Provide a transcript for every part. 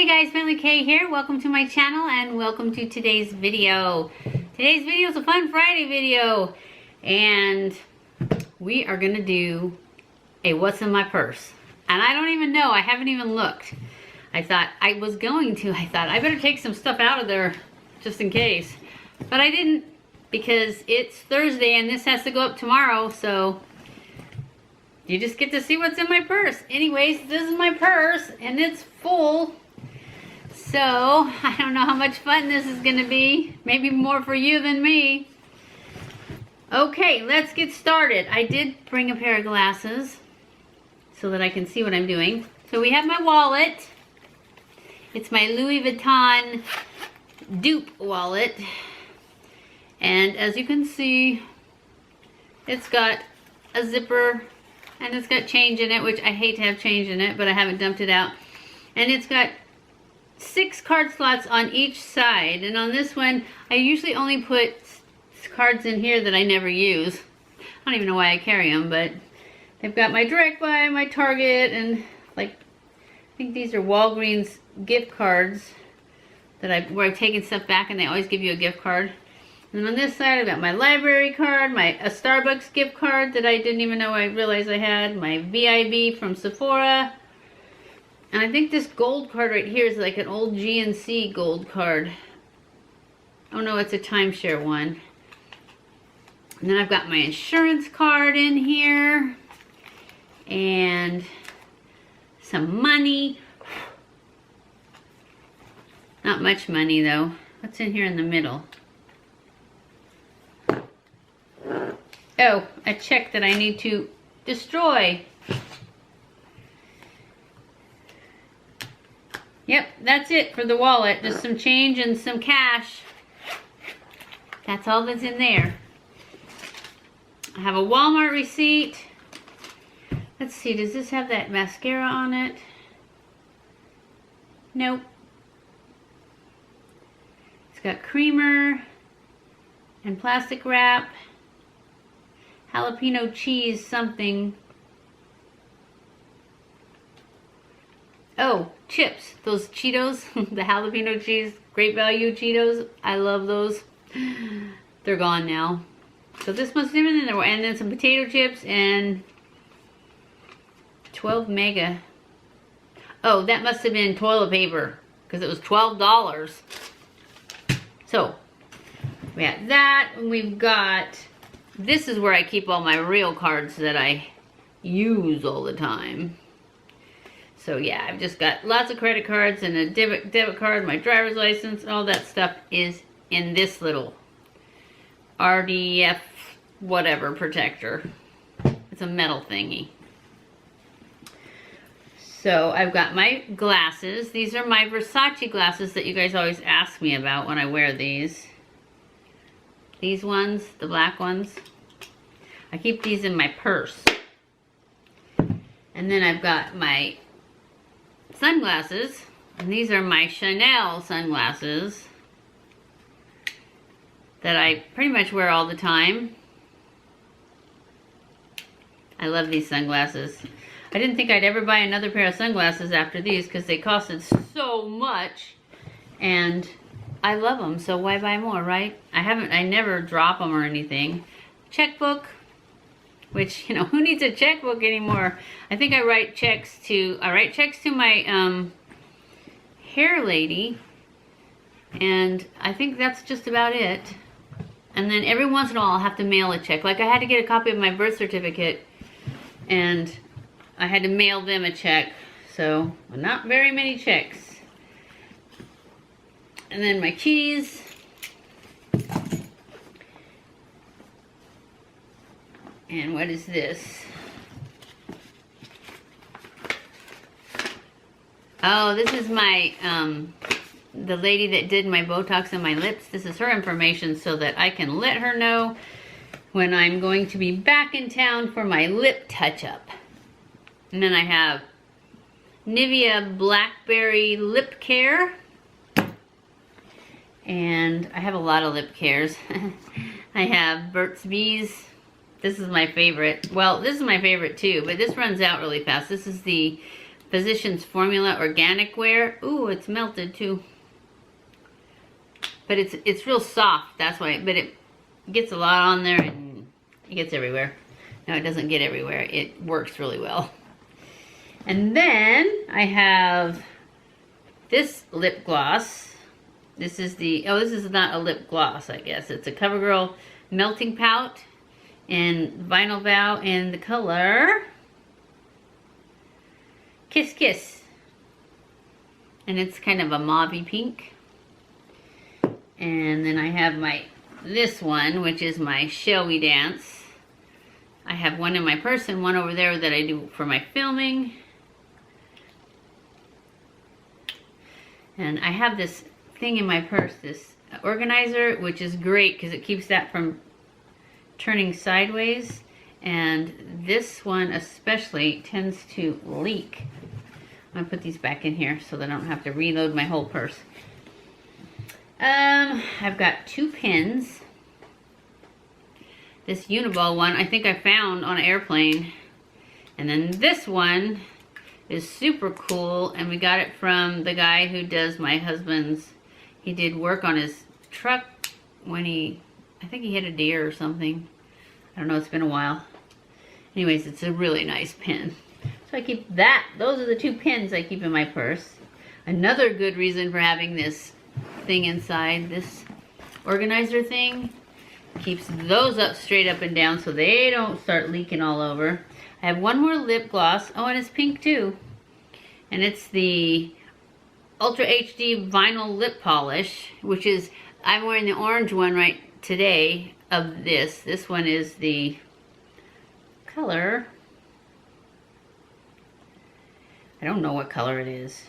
Hey guys, BentlyK here. Welcome to my channel and welcome to today's video. Today's video is a Fun Friday video and we are gonna do a what's in my purse. And I don't even know, I haven't even looked. I thought I better take some stuff out of there just in case. But I didn't because it's Thursday and this has to go up tomorrow, so you just get to see what's in my purse. Anyways, this is my purse and it's full. So, I don't know how much fun this is gonna be. Maybe more for you than me. Okay, let's get started. I did bring a pair of glasses so that I can see what I'm doing. So we have my wallet. It's my Louis Vuitton dupe wallet. And as you can see, it's got a zipper and it's got change in it, which I hate to have change in it, but I haven't dumped it out. And it's got 6 card slots on each side, and on this one I usually only put cards in here that I never use. I don't even know why I carry them, but they've got my Direct Buy, my Target, and like I think these are Walgreens gift cards that where I've taken stuff back and they always give you a gift card. And then on this side I've got my library card, a Starbucks gift card that I didn't even know I realized I had, my VIB from Sephora. And I think this gold card right here is like an old GNC gold card. Oh no, it's a timeshare one. And then I've got my insurance card in here. And some money. Not much money though. What's in here in the middle? Oh, a check that I need to destroy. Yep, that's it for the wallet. Just some change and some cash. That's all that's in there. I have a Walmart receipt. Let's see, does this have that mascara on it? Nope. It's got creamer and plastic wrap. Jalapeno cheese something. Oh, chips. Those Cheetos, the jalapeno cheese, Great Value Cheetos. I love those. They're gone now. So this must have been in there. And then some potato chips and 12 mega. Oh, that must have been toilet paper because it was $12. So, we got that. And we've got, this is where I keep all my real cards that I use all the time. So yeah, I've just got lots of credit cards and a debit card, my driver's license, all that stuff is in this little RDF whatever protector. It's a metal thingy. So I've got my glasses. These are my Versace glasses that you guys always ask me about when I wear these. These ones, the black ones. I keep these in my purse. And then I've got my sunglasses, and these are my Chanel sunglasses that I pretty much wear all the time. I love these sunglasses. I didn't think I'd ever buy another pair of sunglasses after these because they costed so much, and I love them, so why buy more, right? I never drop them or anything. Checkbook, which, you know, who needs a checkbook anymore? I think I write checks to my hair lady, and I think that's just about it. And then every once in a while I'll have to mail a check. Like I had to get a copy of my birth certificate, and I had to mail them a check. So, not very many checks. And then my keys. And what is this? Oh, this is my, the lady that did my Botox and my lips. This is her information so that I can let her know when I'm going to be back in town for my lip touch-up. And then I have Nivea Blackberry Lip Care. And I have a lot of lip cares. I have Burt's Bees. This is my favorite. Well, this is my favorite too, but this runs out really fast. This is the Physicians Formula Organic Wear. Ooh, it's melted too. But it's real soft, that's why. But it gets a lot on there and it gets everywhere. No, it doesn't get everywhere. It works really well. And then I have this lip gloss. This is the, oh, this is not a lip gloss, I guess. It's a CoverGirl Melting Pout in Vinyl Vow in the color Kiss Kiss. And it's kind of a mauvey pink. And then I have this one, which is my Shall We Dance. I have one in my purse and one over there that I do for my filming. And I have this thing in my purse, this organizer, which is great because it keeps that from turning sideways. And this one especially tends to leak. I'm gonna put these back in here so that I don't have to reload my whole purse. I've got 2 pins. This Uniball one I think I found on an airplane. And then this one is super cool, and we got it from the guy who does my husband's. He did work on his truck when I think he hit a deer or something. I don't know, it's been a while. Anyways, it's a really nice pin. So I keep that. Those are the 2 pins I keep in my purse. Another good reason for having this thing inside, this organizer thing, keeps those up straight up and down so they don't start leaking all over. I have one more lip gloss. Oh, and it's pink too. And it's the Ultra HD Vinyl Lip Polish, which is, I'm wearing the orange one right today of this. This one is the color, I don't know what color it is.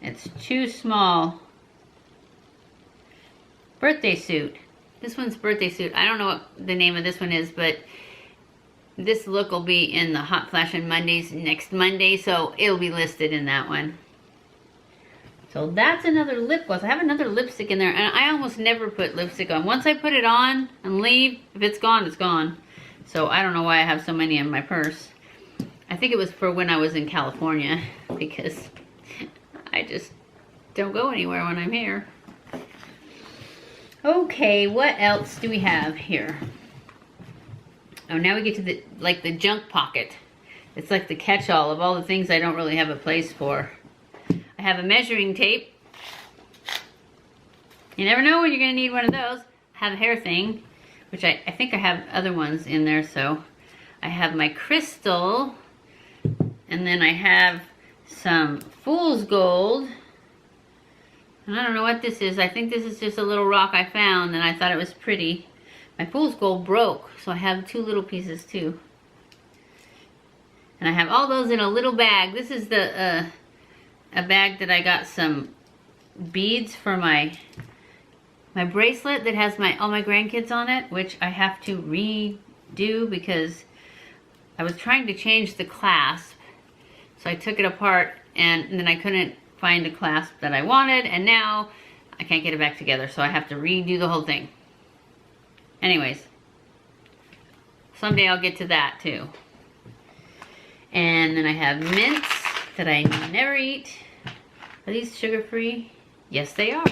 It's too small. Birthday Suit. This one's Birthday Suit. I don't know what the name of this one is, but this look will be in the Hot Flash on Mondays next Monday, so it'll be listed in that one. So that's another lip gloss. I have another lipstick in there, and I almost never put lipstick on. Once I put it on and leave, if it's gone, it's gone. So I don't know why I have so many in my purse. I think it was for when I was in California, because I just don't go anywhere when I'm here. Okay, what else do we have here? Oh, now we get to the junk pocket. It's like the catch-all of all the things I don't really have a place for. I have a measuring tape. You never know when you're going to need one of those. I have a hair thing, which I think I have other ones in there. So I have my crystal, and then I have some fool's gold. And I don't know what this is. I think this is just a little rock I found, and I thought it was pretty. My fool's gold broke, so I have 2 little pieces too. And I have all those in a little bag. This is the a bag that I got some beads for my bracelet that has all my grandkids on it, which I have to redo because I was trying to change the clasp. So I took it apart, and then I couldn't find a clasp that I wanted, and now I can't get it back together, so I have to redo the whole thing. Anyways, someday I'll get to that too. And then I have mints that I never eat. Are these sugar-free? Yes, they are.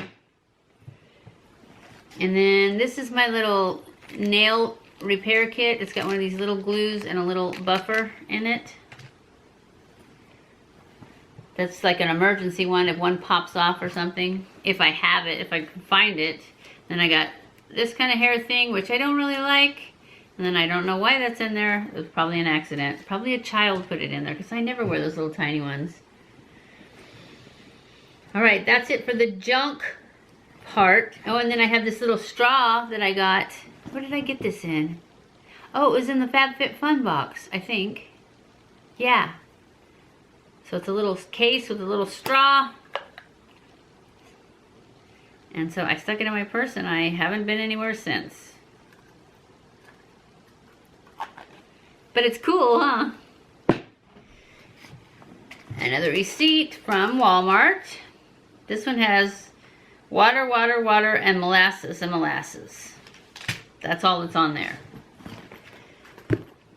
And then this is my little nail repair kit. It's got one of these little glues and a little buffer in it. That's like an emergency one if one pops off or something. If I have it, if I can find it. Then I got this kind of hair thing, which I don't really like. And then I don't know why that's in there. It was probably an accident. Probably a child put it in there because I never wear those little tiny ones. Alright, that's it for the junk part. Oh, and then I have this little straw that I got. Where did I get this in? Oh, it was in the FabFitFun box, I think. Yeah. So it's a little case with a little straw. And so I stuck it in my purse and I haven't been anywhere since. But it's cool, huh? Another receipt from Walmart. This one has water, water, water, and molasses and molasses. That's all that's on there.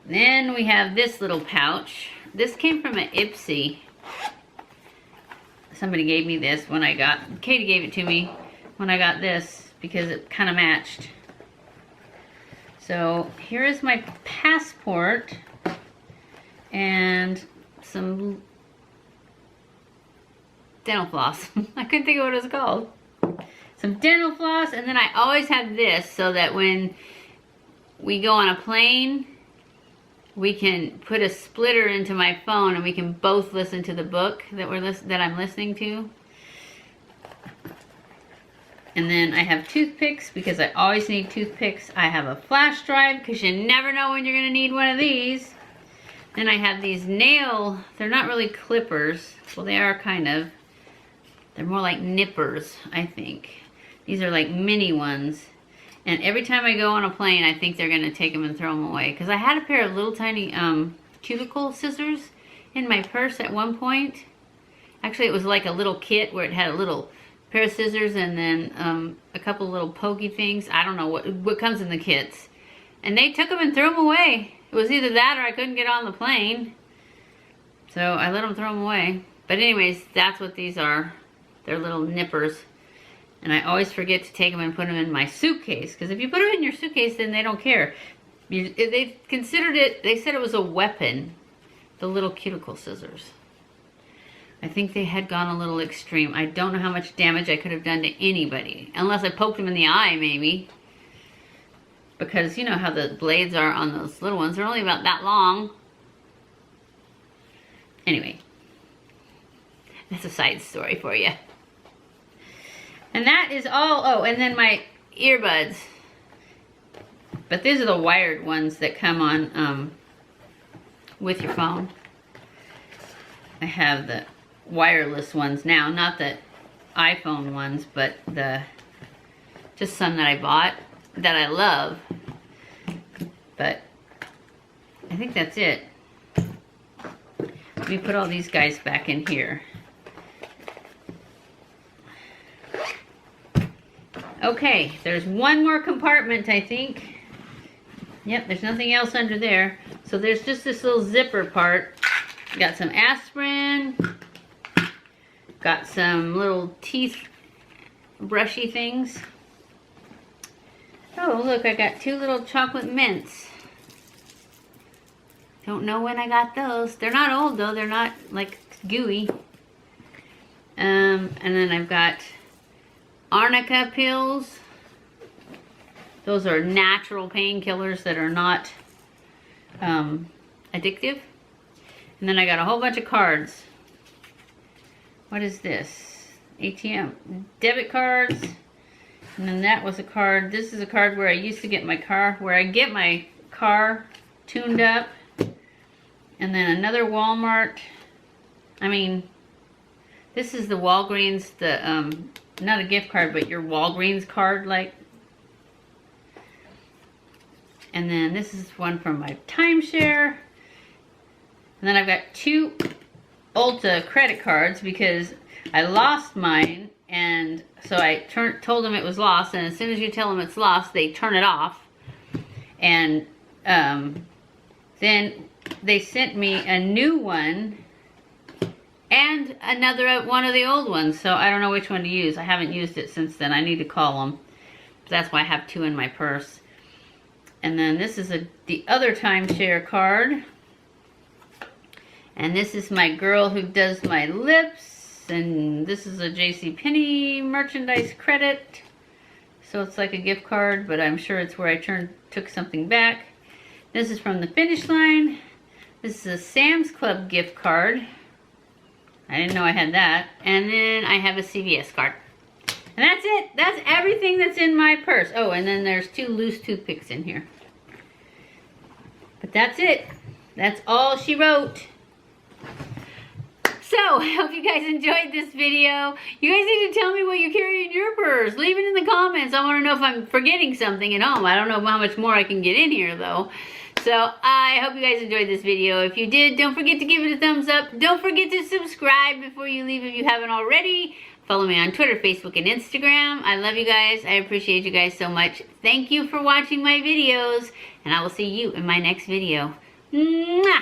Then we have this little pouch. this came from an Ipsy. Somebody gave me this when I got, Katie gave it to me when I got this because it kind of matched. So here is my passport and some dental floss. I couldn't think of what it was called. Some dental floss, and then I always have this so that when we go on a plane, we can put a splitter into my phone and we can both listen to the book that I'm listening to. And then I have toothpicks because I always need toothpicks. I have a flash drive because you never know when you're gonna need one of these. Then I have these they're not really clippers. Well, they are kind of. They're more like nippers, I think. These are like mini ones. And every time I go on a plane, I think they're gonna take them and throw them away. Because I had a pair of little tiny cuticle scissors in my purse at one point. Actually, it was like a little kit where it had a little pair of scissors and then a couple little pokey things. I don't know what comes in the kits. And they took them and threw them away. It was either that or I couldn't get on the plane. So I let them throw them away. But anyways, that's what these are. They're little nippers. And I always forget to take them and put them in my suitcase. Because if you put them in your suitcase, then they don't care. They considered it, they said it was a weapon. The little cuticle scissors. I think they had gone a little extreme. I don't know how much damage I could have done to anybody. Unless I poked them in the eye, maybe. Because you know how the blades are on those little ones. They're only about that long. Anyway. That's a side story for you. And that is all. Oh, and then my earbuds. But these are the wired ones that come on with your phone. I have the wireless ones now, not the iPhone ones, but just some that I bought that I love. But I think that's it. Let me put all these guys back in here. Okay, there's one more compartment, I think. Yep, there's nothing else under there. So there's just this little zipper part. Got some aspirin. Got some little teeth brushy things. Oh, look, I got 2 little chocolate mints. Don't know when I got those. They're not old, though. They're not, like, gooey. And then I've got arnica pills. Those are natural painkillers that are not addictive. And then I got a whole bunch of cards. What is this? ATM. Debit cards. And then that was a card. This is a card where I used to get my car, where I get my car tuned up. And then another Walmart. I mean, this is the Walgreens, not a gift card, but your Walgreens card, like. And then this is one from my timeshare. And then I've got 2 Ulta credit cards because I lost mine. And so I told them it was lost. And as soon as you tell them it's lost, they turn it off. And then they sent me a new one and another one of the old ones. So I don't know which one to use. I haven't used it since then. I need to call them. That's why I have 2 in my purse. And then this is the other timeshare card. And this is my girl who does my lips. And this is a JCPenney merchandise credit. So it's like a gift card, but I'm sure it's where I took something back. This is from the Finish Line. This is a Sam's Club gift card. I didn't know I had that. And then I have a CVS card. And that's it. That's everything that's in my purse. Oh, and then there's 2 loose toothpicks in here. But that's it. That's all she wrote. So, I hope you guys enjoyed this video. You guys need to tell me what you carry in your purse. Leave it in the comments. I want to know if I'm forgetting something at home. I don't know how much more I can get in here, though. So, I hope you guys enjoyed this video. If you did, don't forget to give it a thumbs up. Don't forget to subscribe before you leave if you haven't already. Follow me on Twitter, Facebook, and Instagram. I love you guys. I appreciate you guys so much. Thank you for watching my videos. And I will see you in my next video. Mwah!